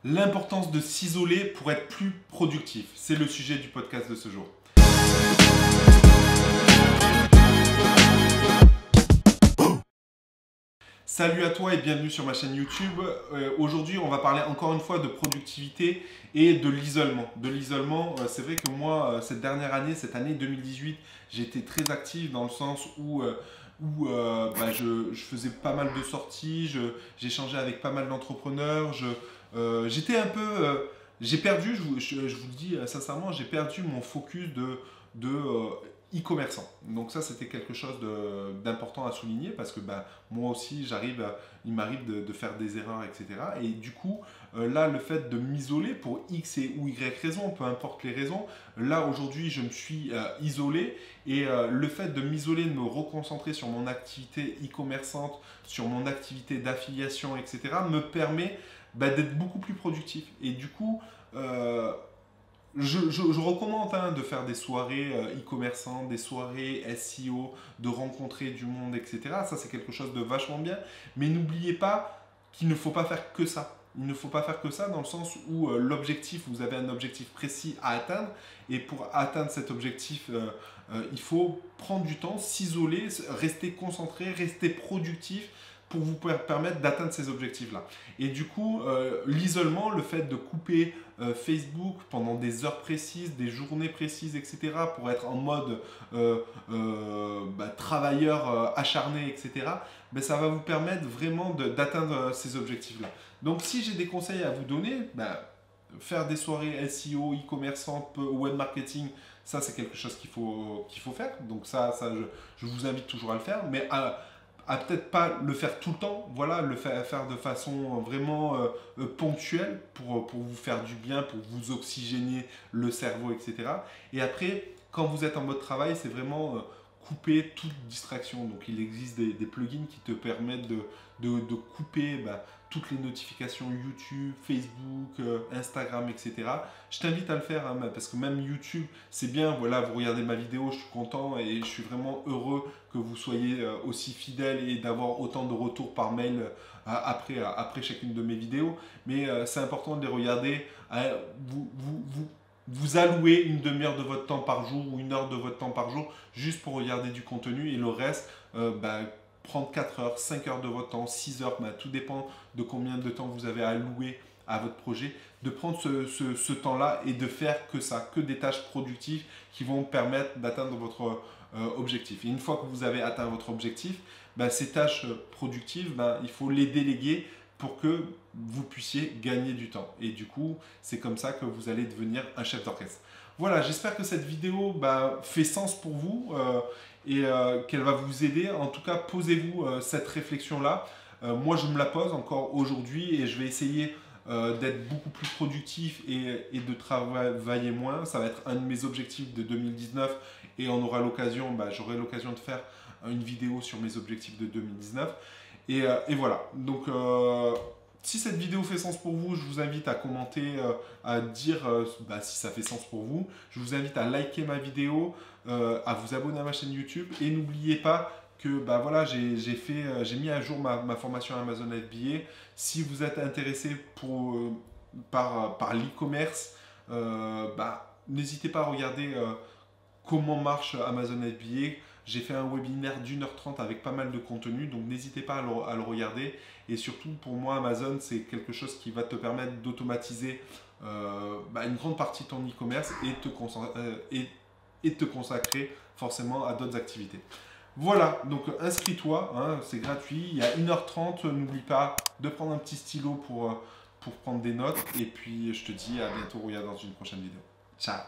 L'importance de s'isoler pour être plus productif. C'est le sujet du podcast de ce jour. Salut à toi et bienvenue sur ma chaîne YouTube. Aujourd'hui, on va parler encore une fois de productivité et de l'isolement. C'est vrai que moi, cette année 2018, j'ai été très actif dans le sens où je faisais pas mal de sorties, j'échangeais avec pas mal d'entrepreneurs, j'étais un peu... j'ai perdu, je vous le dis sincèrement, j'ai perdu mon focus de e-commerçant. Donc ça, c'était quelque chose d'important à souligner parce que moi aussi, il m'arrive de faire des erreurs, etc. Et du coup, là, le fait de m'isoler pour X ou Y raison, peu importe les raisons, là, aujourd'hui, je me suis isolé et le fait de m'isoler, de me reconcentrer sur mon activité e-commerçante, sur mon activité d'affiliation, etc., me permet d'être beaucoup plus productif. Et du coup, je recommande de faire des soirées e-commerçantes, des soirées SEO, de rencontrer du monde, etc. Ça, c'est quelque chose de vachement bien. Mais n'oubliez pas qu'il ne faut pas faire que ça. Il ne faut pas faire que ça dans le sens où vous avez un objectif précis à atteindre. Et pour atteindre cet objectif, il faut prendre du temps, s'isoler, rester concentré, rester productif pour vous permettre d'atteindre ces objectifs-là. Et du coup, l'isolement, le fait de couper Facebook pendant des heures précises, des journées précises, etc., pour être en mode travailleur acharné, etc., ça va vous permettre vraiment d'atteindre ces objectifs-là. Donc, si j'ai des conseils à vous donner, faire des soirées SEO, e-commerçante, web marketing, ça, c'est quelque chose qu'il faut faire. Donc, je vous invite toujours à le faire, mais à peut-être pas le faire tout le temps, voilà, le faire de façon vraiment ponctuelle pour vous faire du bien, pour vous oxygéner le cerveau, etc. Et après, quand vous êtes en mode travail, c'est vraiment couper toute distraction. Donc il existe des plugins qui te permettent de couper toutes les notifications YouTube, Facebook, Instagram, etc. Je t'invite à le faire parce que même YouTube, c'est bien, voilà, vous regardez ma vidéo, je suis content et je suis vraiment heureux que vous soyez aussi fidèles et d'avoir autant de retours par mail après chacune de mes vidéos. Mais c'est important de les regarder. Vous allouez une demi-heure de votre temps par jour ou une heure de votre temps par jour juste pour regarder du contenu et le reste, prendre 4 heures, 5 heures de votre temps, 6 heures, tout dépend de combien de temps vous avez alloué à votre projet, de prendre ce temps-là et de faire que ça, que des tâches productives qui vont permettre d'atteindre votre objectif. Et une fois que vous avez atteint votre objectif, ces tâches productives, il faut les déléguer pour que vous puissiez gagner du temps. Et du coup, c'est comme ça que vous allez devenir un chef d'orchestre. Voilà, j'espère que cette vidéo fait sens pour vous et qu'elle va vous aider. En tout cas, posez-vous cette réflexion-là. Moi, je me la pose encore aujourd'hui et je vais essayer d'être beaucoup plus productif et de travailler moins. Ça va être un de mes objectifs de 2019 et on aura l'occasion, j'aurai l'occasion de faire une vidéo sur mes objectifs de 2019. Et voilà, donc si cette vidéo fait sens pour vous, je vous invite à commenter, à dire si ça fait sens pour vous. Je vous invite à liker ma vidéo, à vous abonner à ma chaîne YouTube et n'oubliez pas que voilà, j'ai mis à jour ma formation Amazon FBA. Si vous êtes intéressé par l'e-commerce, n'hésitez pas à regarder comment marche Amazon FBA. J'ai fait un webinaire d'1h30 avec pas mal de contenu, donc n'hésitez pas à le regarder. Et surtout, pour moi, Amazon, c'est quelque chose qui va te permettre d'automatiser une grande partie de ton e-commerce et te consacrer forcément à d'autres activités. Voilà, donc inscris-toi, c'est gratuit, il y a 1h30, n'oublie pas de prendre un petit stylo pour prendre des notes. Et puis, je te dis à bientôt, regarde dans une prochaine vidéo. Ciao!